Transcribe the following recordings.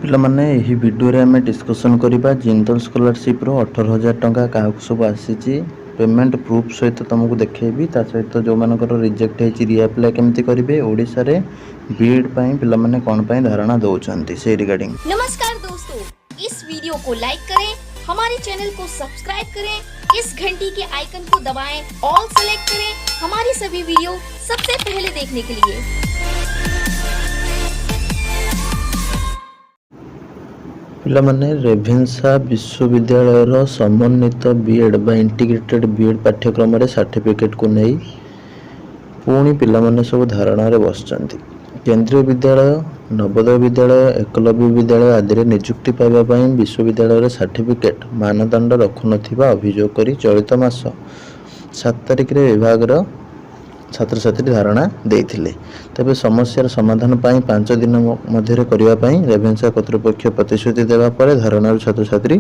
पिलामाने यही वीडियो रे आमे डिस्कशन करिबा जिंदल स्कॉलरशिप रो 18,000 टंका काहक सब आसीची पेमेंट प्रूफ सहित तुमको देखेबी ता सहित जो मानकर रिजेक्ट हेची रीअप्लाई केमती करिवे ओडिसा रे बीएड पई पिलामाने कोन पई धारणा दोउछंती से रिगार्डिंग। नमस्कार दोस्तों, इस वीडियो को लाइक करें, हमारे चैनल को सब्सक्राइब करें, इस घंटी के आइकन को दबाएं, ऑल सेलेक्ट करें हमारी सभी वीडियो सबसे पहले देखने के लिए। पिलामाने रेभेन्सा विश्वविद्यालय समन्वित बीएड बा इंटीग्रेटेड बीएड पाठ्यक्रम रे सर्टिफिकेट को नहीं पुणी पिलामाने सब धारणा रे बसचंती। केंद्रीय विद्यालय, नवोदय विद्यालय, एकलव्य विद्यालय आदि नियुक्ति पाइबा पई विश्वविद्यालय रे सर्टिफिकेट मानदंड रखु नथिबा अभियोग करी चलित मास 7 तारिख रे विभाग रो छात्र छात्री धारणा देइथिले। तबे समस्यार समाधान पाई 5 दिन मध्य करिवा पाई रेभेन्सा कर्तृपक्ष प्रतिश्रुति देवा परे धारणार छात्र छात्री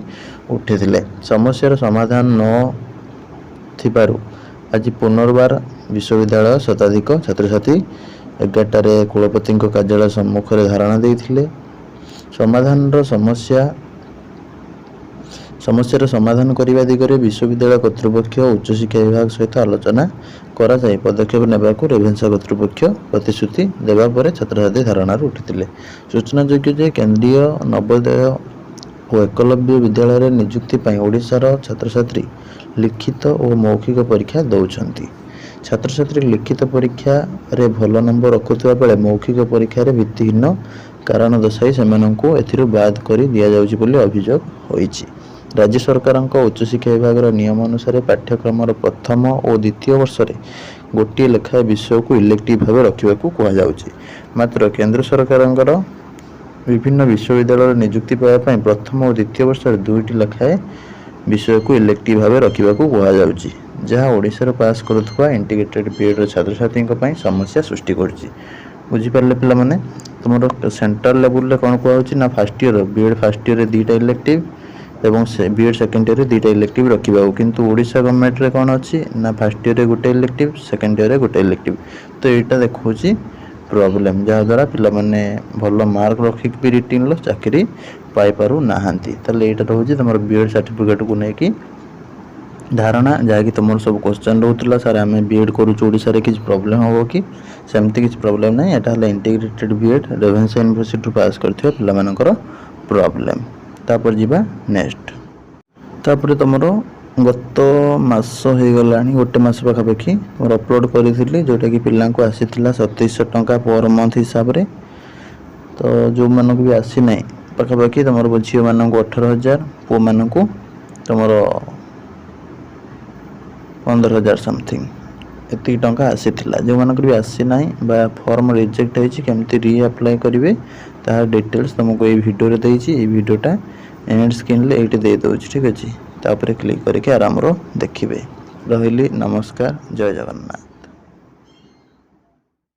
उठिथिले। समस्यार समाधान न थिबारु आज पुनर्बार विश्वविद्यालय शताधिक छात्र छात्री 11 कुलपति कार्यालय सम्मुख रे धारणा देइथिले। समस्यार समाधान करने दिगरे विश्वविद्यालय कर्तृपक्ष उच्च शिक्षा विभाग सहित आलोचना करा जाय पदक्षेप नेबाकू रेभेन्सा कर्तृपक्ष प्रतिश्रुति देवा परे छात्र छात्री धारणा उठिथिले। सूचनायोग्य जे केंद्रीय नवोदय और एकलव्य विद्यालय रे नियुक्ति पई ओडिशार छात्र छात्री लिखित और मौखिक परीक्षा दौछंती। छात्र छात्री लिखित परीक्षा रे भल नंबर रखुवा बेले मौखिक परीक्षा रे भित्तिहीन कारण दर्शाई सेमानंकु एथिरु बाद करी दिया जाउची बोली अभियोग होईची। राज्य सरकार उच्च शिक्षा विभाग नियम अनुसार पाठ्यक्रम प्रथम और द्वितीय वर्ष में गोटे लेखाए विषय को इलेक्टिव भाव रखा कहुच्छी। मात्र केंद्र सरकार विभिन्न विश्वविद्यालय नियुक्ति पाइबा प्रथम और द्वितीय वर्ष में 2टी लेखाए विषय को इलेक्टिव भाव रखा कहुच्छी, जहाँ ओडिशा पास करुवा इंटीग्रेटेड बीएड छात्र छात्री समस्या सृष्टि करुच्ची। बुझीपारे पिलामाने तुम सेंट्रल लेवल कौन कहुच्छी ना first year BEd first year 2टा इलेक्टिव एवं बीएड सेकेंड ईयर 2टा इलेक्टिव रखा किंतु ओडिशा गवर्नमेंट रे कौन अच्छी ना फर्स्ट ईयर गोटे इलेक्टिव सेकेंड ईयर गोटे इलेक्टिव। तो यहाँ देखा प्रॉब्लम जहाँद्वारा पिलामाने भल मार्क रखिक भी रिटिन चाकरी पाई पारु नाहांती। ताले यहाँ रोचे तुम बीएड सर्टिफिकेट को लेकिन धारणा जहाँकि तुम सब क्वेश्चन रोला सार आम बीएड करुचु ओडिशा रे किसी प्रॉब्लम हम कि सेमती किसी प्रॉब्लम ना। यहाँ इंटीग्रेटेड बीएड रेभेन्सा यूनिवर्सिटी पास करथिबा पिलामानकर प्रॉब्लम। तापर जीवा नेक्स्ट तापर तुम गत मास हो गला गोटे मास पाखापाखि तुम अपलोड करी जोटा कि पिला को आसी 2700 टंका पर मंथ हिसाब रे। तो जो मानक भी आसी ना पाखापाखि तुम झील मानक 18,000 पुओ मानक तुम 15,000 समथिंग एति टंका आसी जो मानक भी आसी ना बा फॉर्म रिजेक्ट होइछि केमती रीअप्लाई करेंगे तार डिटेल्स तुमको ये वीडियो रे देइछि। ये वीडियोटा एंड स्क्रीन ले एटी दे दउछि, ठीक अछि। तापर क्लिक करके आराम रो देखिबे। रहिली नमस्कार, जय जगन्नाथ।